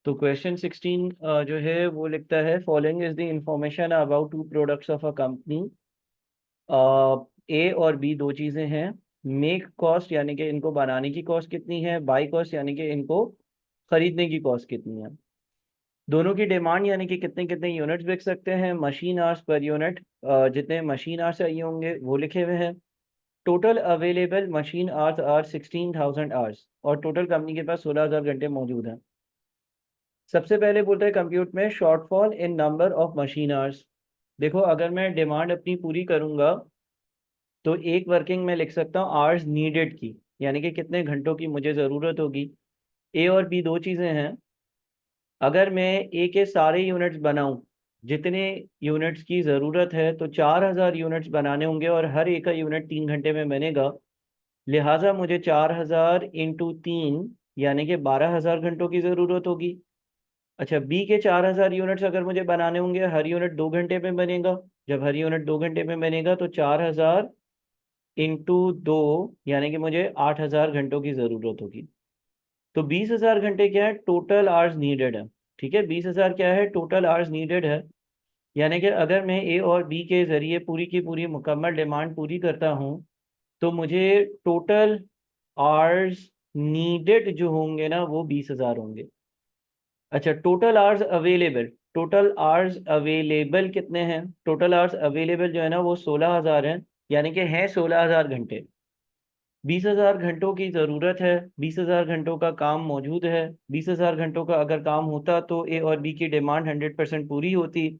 तो क्वेश्चन 16 जो है वो लिखता है, following is the information about two products of a company. A और बी दो चीज़ें हैं। मेक कॉस्ट यानी कि इनको बनाने की कॉस्ट कितनी है, बाई कॉस्ट यानी कि इनको खरीदने की कॉस्ट कितनी है। दोनों की डिमांड यानी कि कितने कितने यूनिट्स बिक सकते हैं, मशीन आवर्स पर यूनिट, जितने मशीन आवर्स चाहिए होंगे वो लिखे हुए हैं। Total available machine hours are 16,000 hours, और टोटल कंपनी के पास 16,000 घंटे मौजूद हैं। सबसे पहले बोलते हैं कंप्यूट में shortfall in number of machine hours. देखो, अगर मैं डिमांड अपनी पूरी करूंगा तो एक वर्किंग में लिख सकता हूँ आवर्स नीडेड की, यानी कि कितने घंटों की मुझे ज़रूरत होगी। ए और बी दो चीज़ें हैं। अगर मैं ए के सारे यूनिट्स बनाऊं, जितने यूनिट्स की ज़रूरत है, तो 4,000 यूनिट्स बनाने होंगे और हर एक का यूनिट 3 घंटे में बनेगा। लिहाजा मुझे 4,000 इंटू 3 यानी कि 12,000 घंटों की ज़रूरत होगी। अच्छा, बी के 4,000 यूनिट्स अगर मुझे बनाने होंगे, हर यूनिट 2 घंटे में बनेगा। जब हर यूनिट 2 घंटे में बनेगा तो 4,000 इंटू 2 यानी कि मुझे 8,000 घंटों की ज़रूरत होगी। तो 20,000 घंटे क्या है, टोटल आवर्स नीडेड है। ठीक है, 20,000 क्या है, टोटल आवर्स नीडेड है। यानी कि अगर मैं ए और बी के ज़रिए पूरी की पूरी मुकम्मल डिमांड पूरी करता हूँ तो मुझे टोटल आवर्स नीडेड जो होंगे ना वो 20,000 होंगे। अच्छा, टोटल आवर्स अवेलेबल कितने हैं, टोटल आवर्स अवेलेबल जो है ना वो 16,000 हैं, यानी कि हैं 16,000 घंटे। 20,000 घंटों की ज़रूरत है, 20,000 घंटों का काम मौजूद है। 20,000 घंटों का अगर काम होता तो ए और बी की डिमांड 100% पूरी होती।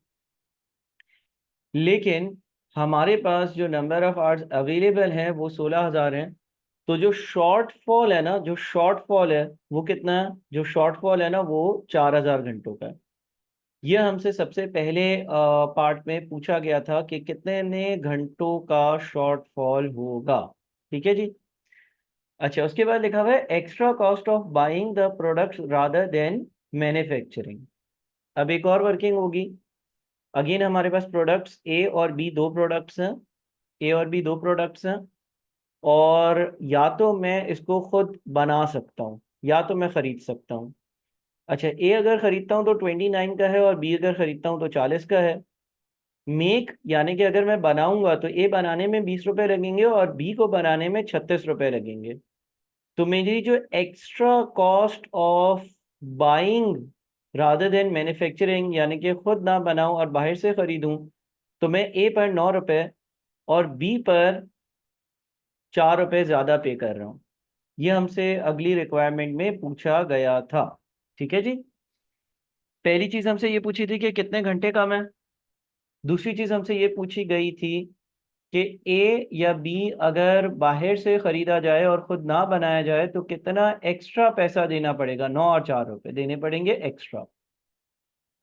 लेकिन हमारे पास जो नंबर ऑफ आवर्स अवेलेबल हैं वो 16,000 हैं। तो जो शॉर्टफॉल है ना, जो शॉर्टफॉल है वो कितना है, जो शॉर्टफॉल है ना वो 4,000 घंटों का है। यह हमसे सबसे पहले पार्ट में पूछा गया था कि कितने घंटों का शॉर्टफॉल होगा। ठीक है जी। अच्छा, उसके बाद लिखा हुआ है extra cost of buying the products rather than manufacturing. अब एक और वर्किंग होगी। अगेन हमारे पास प्रोडक्ट्स ए और बी दो प्रोडक्ट्स हैं। ए और बी दो प्रोडक्ट्स हैं, और या तो मैं इसको खुद बना सकता हूँ या तो मैं खरीद सकता हूँ। अच्छा, ए अगर खरीदता हूँ तो 29 का है, और बी अगर खरीदता हूँ तो 40 का है। मेक यानी कि अगर मैं बनाऊंगा तो ए बनाने में 20 रुपए लगेंगे और बी को बनाने में 36 रुपए लगेंगे। तो मेरी जो extra cost of buying rather than manufacturing, यानी कि खुद ना बनाऊं और बाहर से खरीदूं, तो मैं ए पर 9 रुपए और बी पर 4 रुपए ज़्यादा पे कर रहा हूँ। ये हमसे अगली रिक्वायरमेंट में पूछा गया था। ठीक है जी। पहली चीज़ हमसे ये पूछी थी कि कितने घंटे कम है। दूसरी चीज़ हमसे ये पूछी गई थी कि ए या बी अगर बाहर से खरीदा जाए और खुद ना बनाया जाए तो कितना एक्स्ट्रा पैसा देना पड़ेगा, 9 और 4 रुपए देने पड़ेंगे एक्स्ट्रा।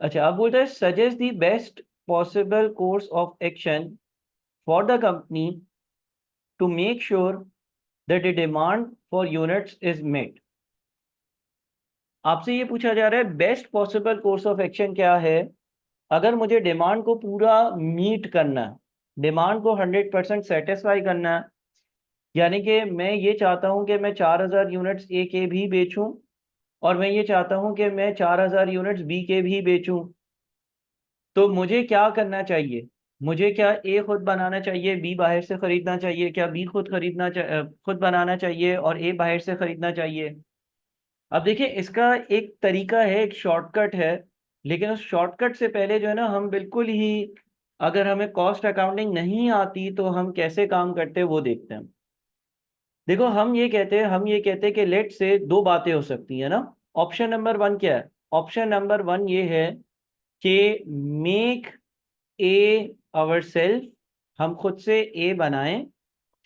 अच्छा, अब बोलता है suggest the best possible course of action for the company to make sure that the demand for units is met. आपसे ये पूछा जा रहा है best possible course of action क्या है अगर मुझे डिमांड को पूरा मीट करना है, डिमांड को 100% सेटिस्फाई करना है। यानी कि मैं ये चाहता हूं कि मैं 4,000 यूनिट्स ए के भी बेचूं, और मैं ये चाहता हूं कि मैं 4,000 यूनिट्स बी के भी बेचूं। तो मुझे क्या करना चाहिए, मुझे क्या ए खुद बनाना चाहिए, बी बाहर से खरीदना चाहिए, क्या बी खुद बनाना चाहिए और ए बाहर से खरीदना चाहिए। अब देखिए, इसका एक तरीका है, एक शॉर्टकट है। लेकिन उस शॉर्टकट से पहले जो है ना, हम बिल्कुल ही, अगर हमें कॉस्ट अकाउंटिंग नहीं आती तो हम कैसे काम करते हैं वो देखते हैं। देखो, हम ये कहते हैं कि लेट से दो बातें हो सकती है ना। ऑप्शन नंबर वन क्या है, ऑप्शन नंबर वन ये है कि मेक ए अवर सेल्फ, हम खुद से ए बनाएं।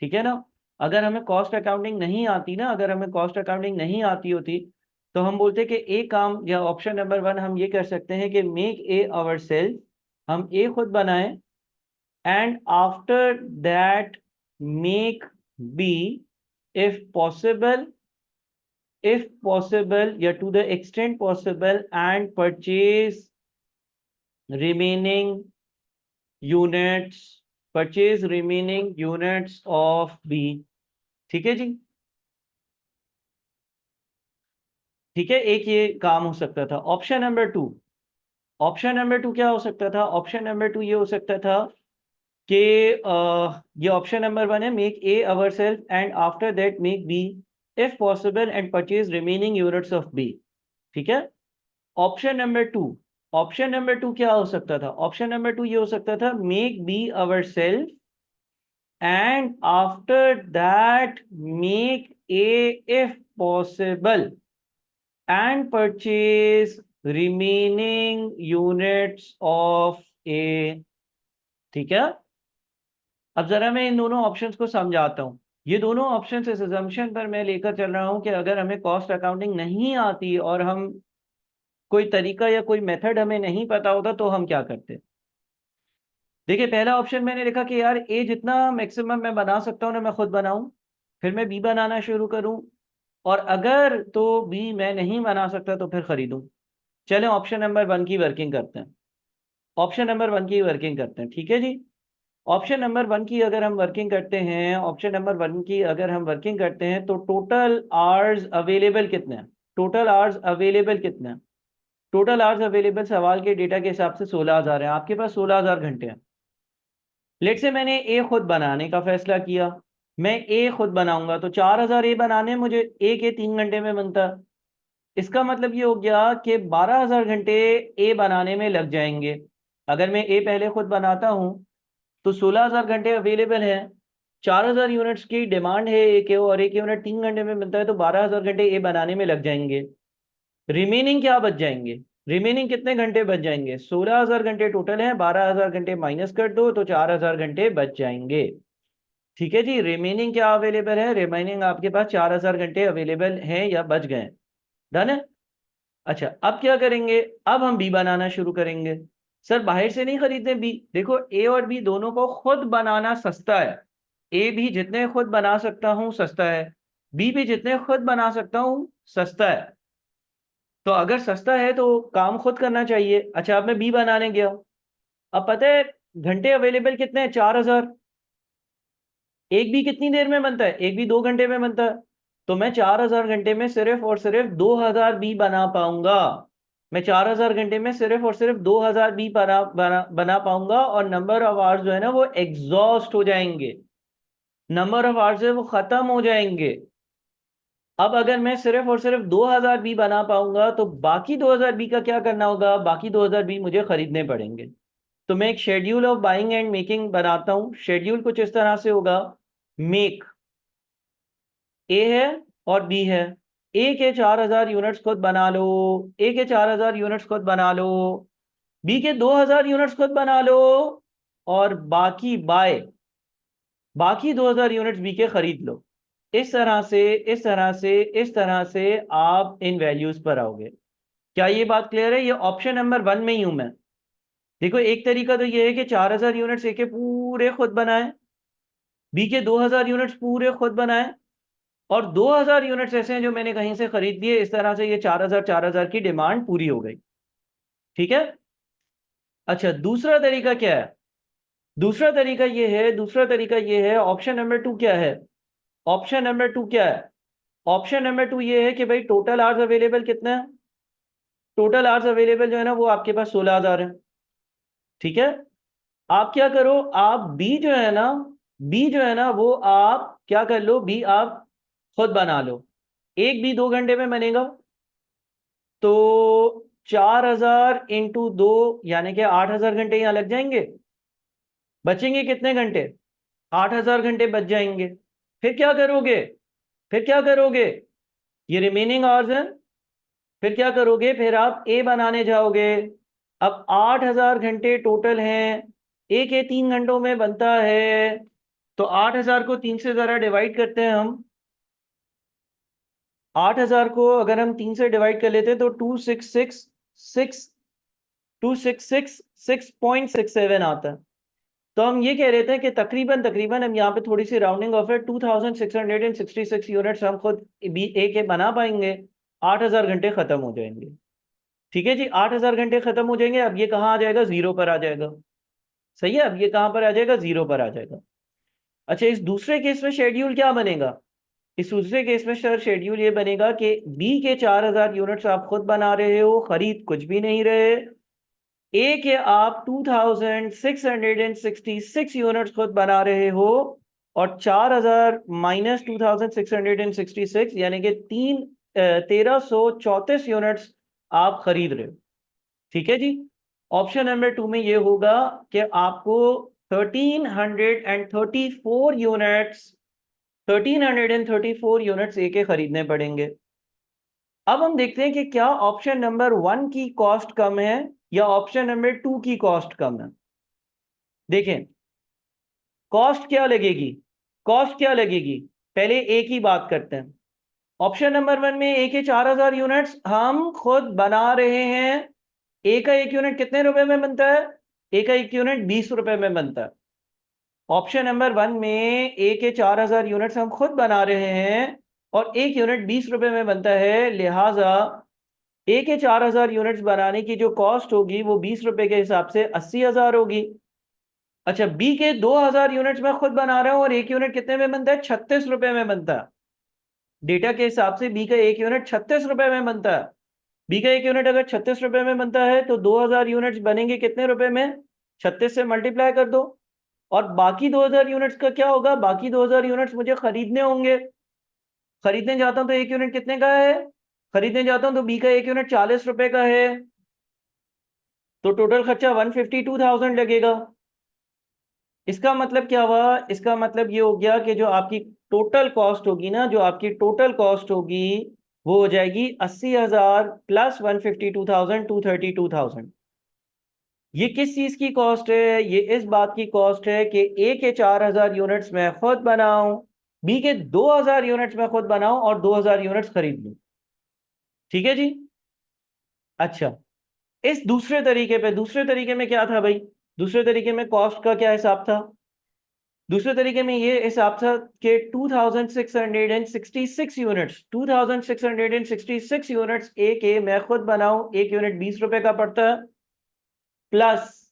ठीक है ना। अगर हमें कॉस्ट अकाउंटिंग नहीं आती ना, अगर हमें कॉस्ट अकाउंटिंग नहीं आती होती तो हम बोलते कि ए काम, या ऑप्शन नंबर वन हम ये कर सकते हैं कि मेक ए अवर सेल्फ, हम ए खुद बनाएं, and after that make B, if possible, या to the extent possible, and purchase remaining units, of B। ठीक है जी। ठीक है, एक ये काम हो सकता था। Option number two, option number two क्या हो सकता था? ऑप्शन नंबर टू ये हो सकता था कि ये ऑप्शन नंबर वन है, make A our self and after that make B if possible and purchase remaining units of B. ठीक है। Option number two, option number two क्या हो सकता था? ऑप्शन नंबर टू ये हो सकता था, make be our self and after that make A if possible and purchase remaining units of A। ठीक है। अब जरा मैं इन दोनों ऑप्शंस को समझाता हूँ। ये दोनों ऑप्शंस इस अजम्पशन पर मैं लेकर चल रहा हूँ कि अगर हमें कॉस्ट अकाउंटिंग नहीं आती और हम कोई तरीका या कोई मेथड हमें नहीं पता होता तो हम क्या करते। देखिए, पहला ऑप्शन मैंने लिखा कि यार ए जितना मैक्सिमम मैं बना सकता हूँ ना मैं खुद बनाऊं, फिर मैं बी बनाना शुरू करूं, और अगर तो बी मैं नहीं बना सकता तो फिर खरीदूं। चलें ऑप्शन नंबर वन की वर्किंग करते हैं। ऑप्शन नंबर वन की वर्किंग करते हैं, ठीक है जी। ऑप्शन नंबर वन की अगर हम वर्किंग करते हैं, ऑप्शन नंबर वन की अगर हम वर्किंग करते हैं तो टोटल आवर्स अवेलेबल कितने हैं? टोटल आवर्स अवेलेबल कितने हैं? टोटल आवर्स अवेलेबल सवाल के डेटा के हिसाब से 16,000 है। आपके पास 16,000 घंटे हैं। लेट से मैंने ए खुद बनाने का फैसला किया, मैं ए खुद बनाऊंगा तो 4,000 ए बनाने मुझे ए के 3 घंटे में बनता। इसका मतलब ये हो गया कि 12,000 घंटे ए बनाने में लग जाएंगे। अगर मैं ए पहले खुद बनाता हूं तो 16,000 घंटे अवेलेबल है, 4,000 यूनिट्स की डिमांड है ए के, और एक यूनिट 3 घंटे में बनता है, तो 12,000 घंटे ए बनाने में लग जाएंगे। रिमेनिंग क्या बच जाएंगे? रिमेनिंग कितने घंटे बच जाएंगे? 16,000 घंटे टोटल है, 12,000 घंटे माइनस कर दो तो 4,000 घंटे बच जाएंगे। ठीक है जी। रिमेनिंग क्या अवेलेबल है? रिमेनिंग आपके पास 4,000 घंटे अवेलेबल हैं या बच गए। डन है। अच्छा, अब क्या करेंगे? अब हम बी बनाना शुरू करेंगे। सर बाहर से नहीं खरीदते बी। देखो, ए और बी दोनों को खुद बनाना सस्ता है। ए भी जितने खुद बना सकता हूं सस्ता है, बी भी जितने खुद बना सकता हूं सस्ता है। तो अगर सस्ता है तो काम खुद करना चाहिए। अच्छा, अब मैं बी बनाने गया। अब पता है घंटे अवेलेबल कितने हैं? 4,000। एक भी कितनी देर में बनता है? एक भी 2 घंटे में बनता है। तो मैं 4,000 घंटे में सिर्फ और सिर्फ 2,000 बी बना पाऊंगा। मैं 4,000 घंटे में सिर्फ और सिर्फ 2,000 बी बना पाऊंगा, और नंबर ऑफ आवर्स जो है ना वो एग्जॉस्ट हो जाएंगे। नंबर ऑफ आवर्स है वो खत्म हो जाएंगे। अब अगर मैं सिर्फ और सिर्फ 2,000 बी बना पाऊंगा तो बाकी 2,000 बी का क्या करना होगा? बाकी 2,000 बी मुझे खरीदने पड़ेंगे। तो मैं एक schedule of buying and making बनाता हूं। शेड्यूल कुछ इस तरह से होगा, मेक ए है और बी है। ए के 4,000 यूनिट्स खुद बना लो, ए के 4,000 यूनिट्स खुद बना लो, बी के 2,000 यूनिट्स खुद बना लो, और बाकी बाय बाकी 2,000 यूनिट्स बी के खरीद लो। इस तरह से, इस तरह से, इस तरह से आप इन वैल्यूज पर आओगे। क्या ये बात क्लियर है? ये ऑप्शन नंबर वन में ही हूं मैं। देखो, एक तरीका तो ये है कि 4,000 यूनिट्स ए के पूरे खुद बनाए, बी के 2,000 यूनिट्स पूरे खुद बनाए, और 2,000 यूनिट्स ऐसे हैं जो मैंने कहीं से खरीद लिए। इस तरह से ये 4,000 की डिमांड पूरी हो गई। ठीक है। अच्छा, दूसरा तरीका क्या है? दूसरा तरीका ये है, ऑप्शन नंबर टू क्या है? ऑप्शन नंबर टू क्या है? ऑप्शन नंबर टू ये है कि भाई टोटल आवर्स अवेलेबल कितना है? टोटल आवर्स अवेलेबल जो है ना वो आपके पास 16,000 है। ठीक है। आप क्या करो, आप बी जो है ना, बी जो है ना वो आप क्या कर लो, बी आप खुद बना लो। एक बी 2 घंटे में बनेगा, तो 4,000 इंटू 2 यानी कि 8,000 घंटे यहां लग जाएंगे। बचेंगे कितने घंटे? 8,000 घंटे बच जाएंगे। फिर क्या करोगे? फिर क्या करोगे? ये रिमेनिंग आवर्स हैं। फिर क्या करोगे? फिर आप ए बनाने जाओगे। अब 8,000 घंटे टोटल हैं, ए के 3 घंटों में बनता है, तो 8,000 को 3 से जरा डिवाइड करते हैं हम। 8,000 को अगर हम 3 से डिवाइड कर लेते हैं तो 266.67 आता है। तो हम ये कह रहे थे कि तकरीबन तकरीबन हम यहाँ पे थोड़ी सी राउंडिंग ऑफ है, 2,666 यूनिट्स हम खुद बी ए के बना पाएंगे। 8,000 घंटे खत्म हो जाएंगे। ठीक है जी, 8,000 घंटे खत्म हो जाएंगे। अब ये कहाँ आ जाएगा? जीरो पर आ जाएगा। सही है, अब ये कहाँ पर आ जाएगा? जीरो पर आ जाएगा। अच्छा, इस दूसरे केस में शेड्यूल क्या बनेगा? इस दूसरे केस में सर शेड्यूल ये बनेगा कि बी के 4000 यूनिट्स आप खुद बना रहे हो, खरीद कुछ भी नहीं रहे। ए के आप 2666 यूनिट्स खुद बना रहे हो, और 4000 माइनस 2666 यानी कि 1334 यूनिट्स आप खरीद रहे हो। ठीक है जी। ऑप्शन नंबर 2 में ये होगा कि आपको 1334 यूनिट्स 1334 यूनिट्स ए के खरीदने पड़ेंगे। अब हम देखते हैं कि क्या ऑप्शन नंबर 1 की कॉस्ट कम है या ऑप्शन नंबर 2 की कॉस्ट कम है। देखें कॉस्ट क्या लगेगी, कॉस्ट क्या लगेगी, पहले ए की बात करते हैं। ऑप्शन नंबर 1 में ए के 4000 यूनिट्स हम खुद बना रहे हैं। ए का एक यूनिट कितने रुपए में बनता है, ए का एक यूनिट 20 रुपए में बनता है। ऑप्शन नंबर 1 में ए के 4000 यूनिट्स हम खुद बना रहे हैं और एक यूनिट 20 रुपए में बनता है, लिहाजा ए के 4000 यूनिट्स बनाने की जो कॉस्ट होगी वो 20 रुपए के हिसाब से 80,000 होगी। अच्छा, बी के 2000 यूनिट्स मैं खुद बना रहा हूं और एक यूनिट कितने में बनता है, 36 रुपए में बनता है। डेटा के हिसाब से बी का एक यूनिट 36 रुपए में बनता है। बी का एक यूनिट अगर 36 रुपए में बनता है तो 2000 यूनिट्स बनेंगे कितने रुपए में, 36 से मल्टीप्लाई कर दो। और बाकी 2000 यूनिट्स का क्या होगा, बाकी 2000 यूनिट्स मुझे खरीदने होंगे। खरीदने जाता हूं तो एक यूनिट कितने का है, खरीदने जाता हूं तो बी का एक यूनिट 40 रुपए का है, तो टोटल खर्चा 152,000 लगेगा। इसका मतलब क्या हुआ, इसका मतलब ये हो गया कि जो आपकी टोटल कॉस्ट होगी ना, जो आपकी टोटल कॉस्ट होगी वो हो जाएगी 80,000 प्लस 152,000, 232,000। ये किस चीज की कॉस्ट है, ये इस बात की कॉस्ट है कि ए के 4000 यूनिट्स मैं खुद बनाऊं, बी के 2000 यूनिट्स मैं खुद बनाऊं और 2000 यूनिट्स खरीद लूं। ठीक है जी। अच्छा, इस दूसरे तरीके पे, दूसरे तरीके में क्या था भाई, दूसरे तरीके में कॉस्ट का क्या हिसाब था, दूसरे तरीके में ये हिसाब था कि 2666 यूनिट्स 2666 यूनिट्स ए के मैं खुद बनाऊं, एक यूनिट 20 रुपए का पड़ता है, प्लस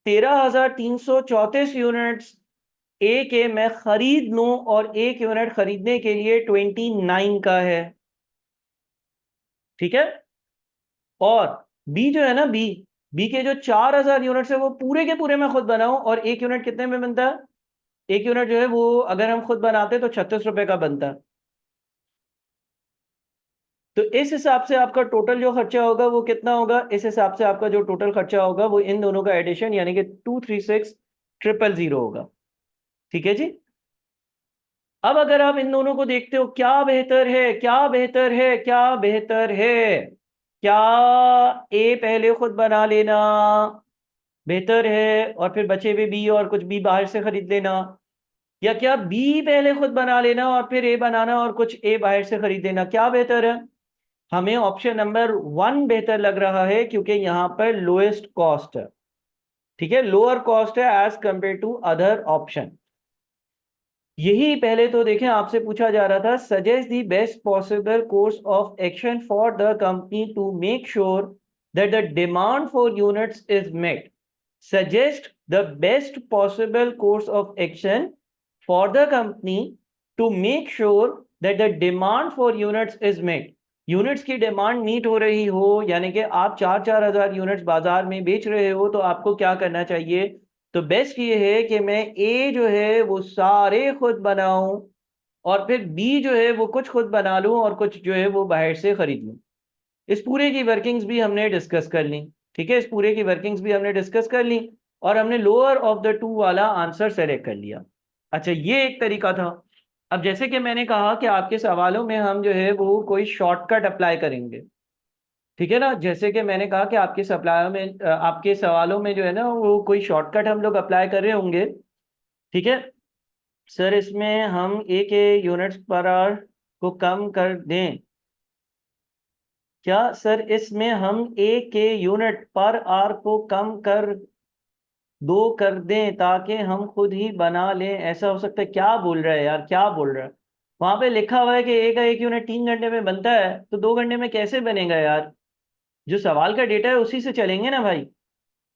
13,334 यूनिट्स ए के मैं खरीद लूं और एक यूनिट खरीदने के लिए 29 का है। ठीक है। और बी जो है ना, बी बी के जो 4000 यूनिट्स है वो पूरे के पूरे मैं खुद बनाऊं और एक यूनिट कितने में बनता है, एक यूनिट जो है वो अगर हम खुद बनाते तो 36 रुपए का बनता है। तो इस हिसाब से आपका टोटल जो खर्चा होगा वो कितना होगा, इस हिसाब से आपका जो टोटल खर्चा होगा वो इन दोनों का एडिशन यानी कि 236,000 होगा। ठीक है जी। अब अगर आप इन दोनों को देखते हो, क्या बेहतर है, क्या बेहतर है, क्या बेहतर है, क्या ए पहले खुद बना लेना बेहतर है और फिर बचे हुए बी और कुछ बी बाहर से खरीद लेना, या क्या बी पहले खुद बना लेना और फिर ए बनाना और कुछ ए बाहर से खरीद लेना, क्या बेहतर है। हमें ऑप्शन नंबर 1 बेहतर लग रहा है क्योंकि यहां पर लोएस्ट कॉस्ट है। ठीक है, लोअर कॉस्ट है as compare to other option. यही पहले तो देखें आपसे पूछा जा रहा था, suggest the best possible course of action for the company to make sure that the demand for units is met. Suggest the best possible course of action for the company to make sure that the demand for units is met. Units की demand meet हो रही हो, यानी कि आप 4,000 units बाजार में बेच रहे हो, तो आपको क्या करना चाहिए, तो बेस्ट ये है कि मैं ए जो है वो सारे खुद बनाऊं और फिर बी जो है वो कुछ खुद बना लूं और कुछ जो है वो बाहर से खरीद लूं। इस पूरे की वर्किंग्स भी हमने डिस्कस कर ली। ठीक है, इस पूरे की वर्किंग्स भी हमने डिस्कस कर ली और हमने लोअर ऑफ द टू वाला आंसर सेलेक्ट कर लिया। अच्छा, ये एक तरीका था। अब जैसे कि मैंने कहा कि आपके सवालों में हम जो है वो कोई शॉर्टकट अप्लाई करेंगे। ठीक है ना, जैसे कि मैंने कहा कि आपके सप्लायर में आपके सवालों में जो है ना वो कोई शॉर्टकट हम लोग अप्लाई कर रहे होंगे। ठीक है सर, इसमें हम ए के यूनिट्स पर आवर को कम कर दें, क्या सर इसमें हम ए के यूनिट पर आवर को कम कर दो कर दें ताकि हम खुद ही बना लें, ऐसा हो सकता है, क्या बोल रहा है यार, क्या बोल रहा है। वहां पे लिखा हुआ है कि ए का एक यूनिट 3 घंटे में बनता है, तो 2 घंटे में कैसे बनेगा यार। जो सवाल का डेटा है उसी से चलेंगे ना भाई।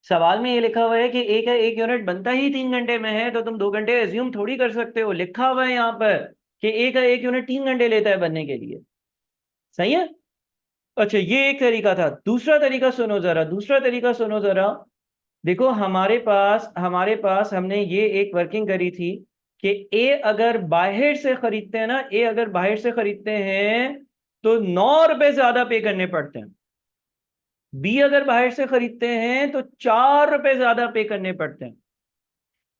सवाल में ये लिखा हुआ है कि ए का एक यूनिट बनता ही 3 घंटे में है, तो तुम 2 घंटे एज्यूम थोड़ी कर सकते हो, लिखा हुआ है यहाँ पर। कि ए का 1 यूनिट 3 घंटे लेता है बनने के लिए। सही है। अच्छा, ये एक तरीका था। दूसरा तरीका सुनो जरा, दूसरा तरीका सुनो जरा। देखो हमारे पास हमने ये एक वर्किंग करी थी कि ए अगर बाहर से खरीदते हैं ना, ए अगर बाहर से खरीदते हैं तो 9 रुपए ज्यादा पे करने पड़ते हैं। बी अगर बाहर से खरीदते हैं तो 4 रुपए ज्यादा पे करने पड़ते हैं।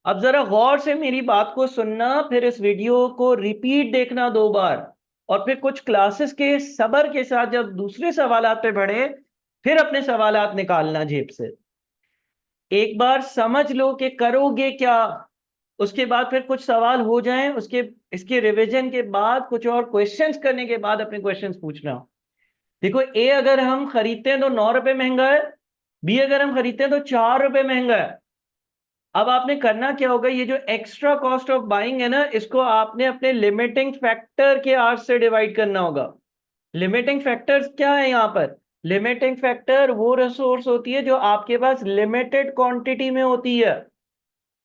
अब जरा गौर से मेरी बात को सुनना, फिर इस वीडियो को रिपीट देखना 2 बार, और फिर कुछ क्लासेस के सबर के साथ जब दूसरे सवालात पे बढ़े फिर अपने सवालात निकालना जेब से। एक बार समझ लो कि करोगे क्या, उसके बाद फिर कुछ सवाल हो जाएं, उसके इसके रिवीजन के बाद कुछ और क्वेश्चंस करने के बाद अपने क्वेश्चंस पूछना। देखो, ए अगर हम खरीदते हैं तो 9 रुपए महंगा है, बी अगर हम खरीदते हैं तो 4 रुपए महंगा है। अब आपने करना क्या होगा, ये जो एक्स्ट्रा कॉस्ट ऑफ बाइंग है ना, इसको आपने अपने लिमिटिंग फैक्टर के आर से डिवाइड करना होगा। लिमिटिंग फैक्टर्स क्या है यहाँ पर? लिमिटिंग फैक्टर वो रिसोर्स होती है जो आपके पास लिमिटेड क्वांटिटी में होती है,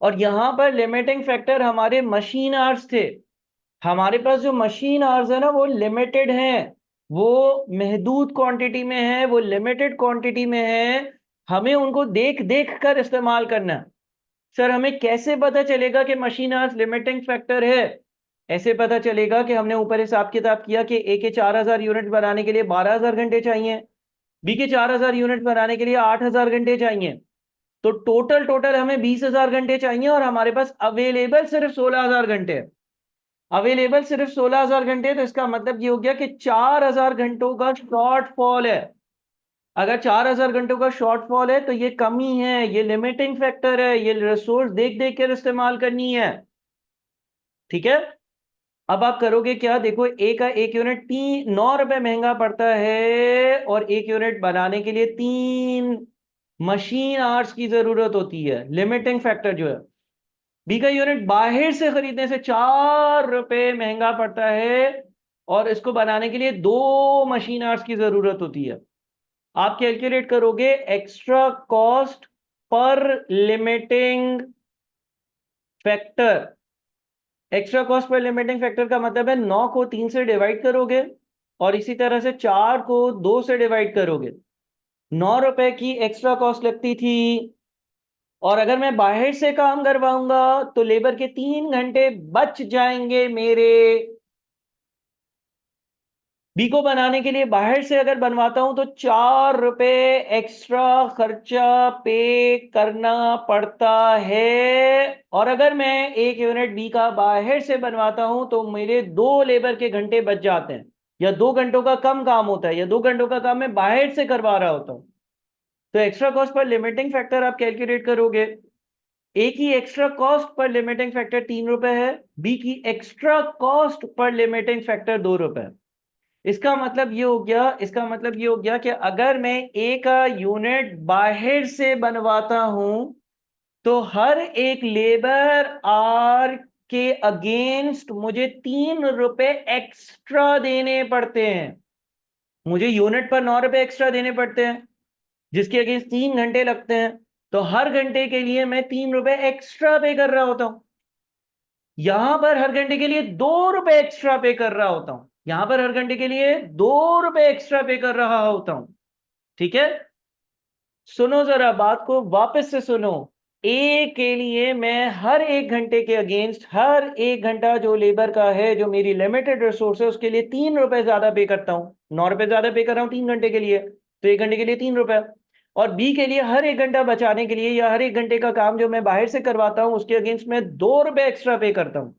और यहां पर लिमिटिंग फैक्टर हमारे मशीन आवर्स थे। हमारे पास जो मशीन आवर्स है ना वो लिमिटेड हैं, वो महदूद क्वांटिटी में है, वो लिमिटेड क्वांटिटी में है। हमें उनको देख देख कर इस्तेमाल करना है। सर हमें कैसे पता चलेगा कि मशीन आवर्स लिमिटिंग फैक्टर है? ऐसे पता चलेगा कि हमने ऊपर हिसाब किताब किया कि ए के 4,000 यूनिट बनाने के लिए 12,000 घंटे चाहिए, बी के 4,000 यूनिट बनाने के लिए 8,000 घंटे चाहिए, तो टोटल टोटल हमें 20,000 घंटे चाहिए, और हमारे पास अवेलेबल सिर्फ 16,000 घंटे है। अवेलेबल सिर्फ 16,000 घंटे, तो इसका मतलब ये हो गया कि 4,000 घंटों का शॉर्टफॉल है। अगर 4,000 घंटों का शॉर्टफॉल है तो ये कमी है, ये लिमिटिंग फैक्टर है, ये रिसोर्स देख देख कर इस्तेमाल करनी है। ठीक है। अब आप करोगे क्या, देखो ए का 1 यूनिट 9 रुपए महंगा पड़ता है, और 1 यूनिट बनाने के लिए 3 मशीन आवर्स की जरूरत होती है, लिमिटिंग फैक्टर जो है। बी का यूनिट बाहर से खरीदने से 4 रुपए महंगा पड़ता है, और इसको बनाने के लिए 2 मशीन आवर्स की जरूरत होती है। आप कैलकुलेट करोगे extra cost per limiting factor. Extra cost per limiting factor का मतलब है 9 को 3 से डिवाइड करोगे, और इसी तरह से 4 को 2 से डिवाइड करोगे। 9 रुपए की एक्स्ट्रा कॉस्ट लगती थी, और अगर मैं बाहर से काम करवाऊंगा तो लेबर के 3 घंटे बच जाएंगे मेरे। बी को बनाने के लिए बाहर से अगर बनवाता हूं तो 4 रुपए एक्स्ट्रा खर्चा पे करना पड़ता है, और अगर मैं 1 यूनिट बी का बाहर से बनवाता हूं तो मेरे 2 लेबर के घंटे बच जाते हैं, या 2 घंटों का कम काम होता है, या 2 घंटों का काम मैं बाहर से करवा रहा होता हूं। तो extra cost per limiting factor आप कैलकुलेट करोगे। ए की extra cost per limiting factor 3 रुपए है, बी की extra cost per limiting factor 2 रुपए है। इसका मतलब ये हो गया कि अगर मैं ए का यूनिट बाहर से बनवाता हूं तो हर एक लेबर आर के अगेंस्ट मुझे 3 रुपए एक्स्ट्रा देने पड़ते हैं। मुझे यूनिट पर 9 रुपए एक्स्ट्रा देने पड़ते हैं, जिसके अगेंस्ट 3 घंटे लगते हैं, तो हर घंटे के लिए मैं 3 रुपए एक्स्ट्रा पे कर रहा होता हूं। यहां पर हर घंटे के लिए 2 रुपए एक्स्ट्रा पे कर रहा होता हूं, यहां पर हर घंटे के लिए 2 रुपए एक्स्ट्रा पे कर रहा होता हूं। ठीक है। सुनो जरा, बात को वापस से सुनो। ए के लिए मैं हर एक घंटे के अगेंस्ट, हर एक घंटा जो लेबर का है, जो मेरी लिमिटेड रिसोर्स है, उसके लिए 3 रुपए ज्यादा पे करता हूं। 9 रुपए ज्यादा पे कर रहा हूं 3 घंटे के लिए, तो 1 घंटे के लिए 3 रुपए। और बी के लिए हर एक घंटा बचाने के लिए, या हर एक घंटे का काम जो मैं बाहर से करवाता हूं उसके अगेंस्ट मैं 2 रुपए एक्स्ट्रा पे करता हूं।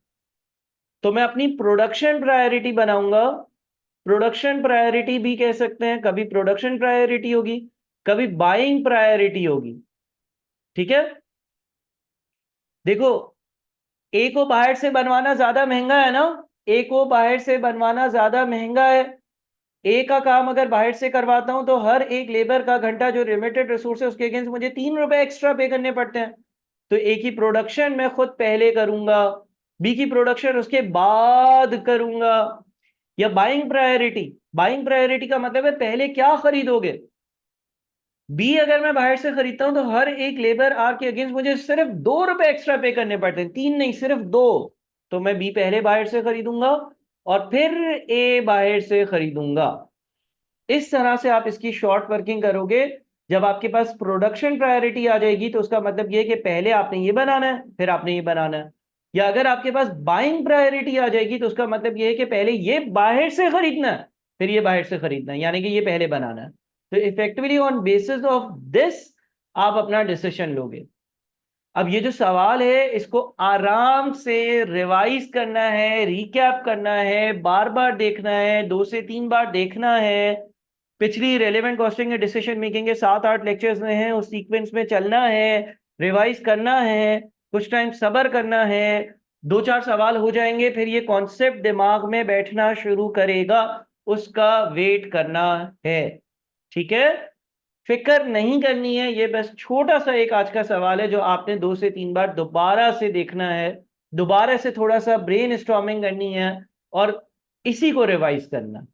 तो मैं अपनी प्रोडक्शन प्रायोरिटी बनाऊंगा। प्रोडक्शन प्रायोरिटी भी कह सकते हैं, कभी प्रोडक्शन प्रायोरिटी होगी, कभी बाइंग प्रायोरिटी होगी। ठीक है। देखो, ए को बाहर से बनवाना ज्यादा महंगा है ना, ए को बाहर से बनवाना ज्यादा महंगा है। ए का काम अगर बाहर से करवाता हूं तो हर एक लेबर का घंटा जो लिमिटेड रिसोर्स है उसके अगेंस्ट मुझे 3 रुपए एक्स्ट्रा पे करने पड़ते हैं। तो ए की प्रोडक्शन मैं खुद पहले करूंगा, बी की प्रोडक्शन उसके बाद करूंगा। या बाइंग प्रायोरिटी, बाइंग प्रायोरिटी का मतलब है पहले क्या खरीदोगे। बी अगर मैं बाहर से खरीदता हूं तो हर एक लेबर आर के अगेंस्ट मुझे सिर्फ 2 रुपए एक्स्ट्रा पे करने पड़ते हैं, 3 नहीं सिर्फ 2। तो मैं बी पहले बाहर से खरीदूंगा और फिर ए बाहर से खरीदूंगा। इस तरह से आप इसकी शॉर्ट वर्किंग करोगे। जब आपके पास प्रोडक्शन प्रायोरिटी आ जाएगी तो उसका मतलब ये है कि पहले आपने ये बनाना है फिर आपने ये बनाना है। या अगर आपके पास बाइंग प्रायोरिटी आ जाएगी तो उसका मतलब ये है कि पहले ये बाहर से खरीदना है फिर ये बाहर से खरीदना है, यानी कि ये पहले बनाना है। तो effectively on basis of this आप अपना डिसीजन लोगे। अब ये जो सवाल है इसको आराम से रिवाइज करना है, रिकैप करना है, बार बार देखना है, 2 से 3 बार देखना है। पिछली relevant costing and decision making के 7-8 लेक्चर्स में है, उस सीक्वेंस में चलना है, रिवाइज करना है, कुछ टाइम सब्र करना है। 2-4 सवाल हो जाएंगे फिर ये कॉन्सेप्ट दिमाग में बैठना शुरू करेगा, उसका वेट करना है। ठीक है, फिक्र नहीं करनी है। ये बस छोटा सा एक आज का सवाल है जो आपने 2 से 3 बार दोबारा से देखना है, दोबारा से थोड़ा सा ब्रेन स्टॉर्मिंग करनी है और इसी को रिवाइज करना।